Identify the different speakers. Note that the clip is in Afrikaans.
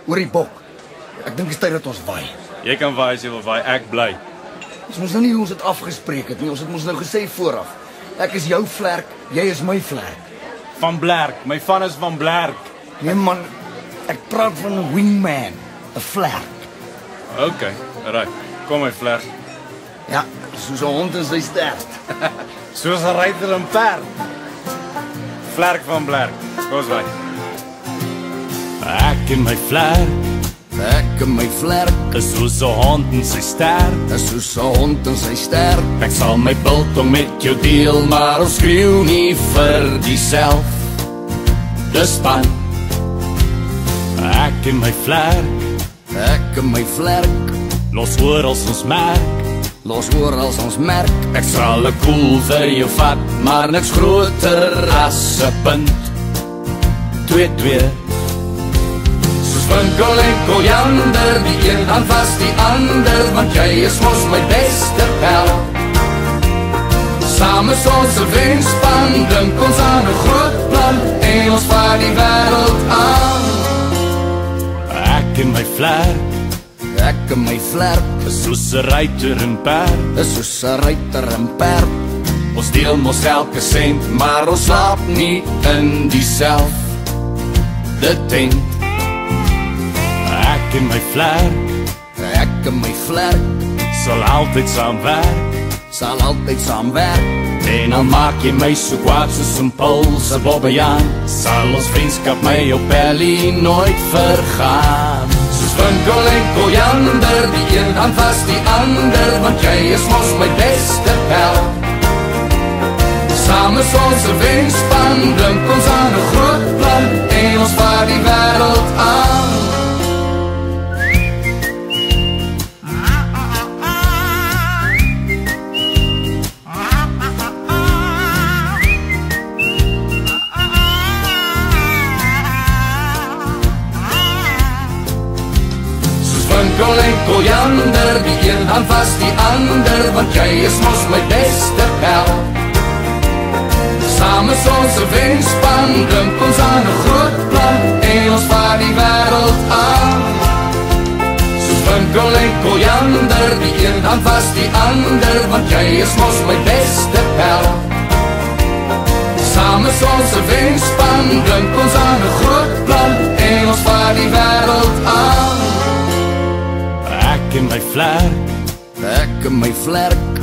Speaker 1: oor die bok. Ek dink dit is tyd dat ons waai.
Speaker 2: Jy kan waai as jy wil waai, ek bly.
Speaker 1: Ons moes nou nie hoe ons dit afgespreek het nie. Ons het ons nou gesê vooraf. Ek is jou vlerk, jy is my vlerk.
Speaker 2: Van Blerk, my van is van Blerk.
Speaker 1: Nee man, ek praat van 'n wingman, 'n vlerk.
Speaker 2: Okay, right. Kom my vlerk.
Speaker 1: Ja, soos 'n hond in sy stert.
Speaker 2: Soos 'n ruiter en perd. Vlerk van Blerk. Kom ons waai. Ek en my vlerk.
Speaker 1: Ek en my vlerk
Speaker 2: Is soos 'n hond in sy stert.
Speaker 1: is soos 'n hond in sy stert.
Speaker 2: Ek sal my biltong met jou deel, maar ons skreeu nie vir dieself. Dis span. Ek en my vlerk.
Speaker 1: Ek en my vlerk
Speaker 2: Los oor as ons merk.
Speaker 1: los oor as ons merk.
Speaker 2: Ek sal 'n koel vir jou vat, maar niks groter as 'n punt. 2-2. Soos winkel en koriander, die een hand vas die ander, want jy is mos my beste pel. Saam is ons 'n wenspan, dink ons aan 'n groot plan, en ons vaar die wêreld aan. Ek en my vlerk.
Speaker 1: Ek en my vlerk
Speaker 2: Is soos 'n ruiter en perd.
Speaker 1: is soos 'n ruiter en perd.
Speaker 2: Ons deel mos elke sent, maar ons slaap nie in dieselfde tent. Ek en my vlerk
Speaker 1: Ek en my vlerk
Speaker 2: sal altyd saamwerk.
Speaker 1: sal altyd saamwerk.
Speaker 2: En dan maak jy my so kwaad soos 'n pulse bobbejaan. Sal ons vriendskap my op belly nooit vergaan. Soos winkel en koriander, die een hand vas die ander, want jy is mos my beste pel. Saam is ons 'n wenspan, dink ons aan 'n groot plan, en ons vaar die wêreld aan. Winkel en koriander, die een hand vas die ander, want jy is mos my beste pel. Saam is ons 'n wenspan, dink ons aan 'n groot plan, en ons vaar die wêreld aan. Soos winkel en koriander, die een hand vas die ander, want jy is mos my beste pel. Saam is ons 'n wenspan, dink ons aan 'n groot plan, en ons vaar die wêreld aan. Ek en my vlerk.
Speaker 1: Ek en my vlerk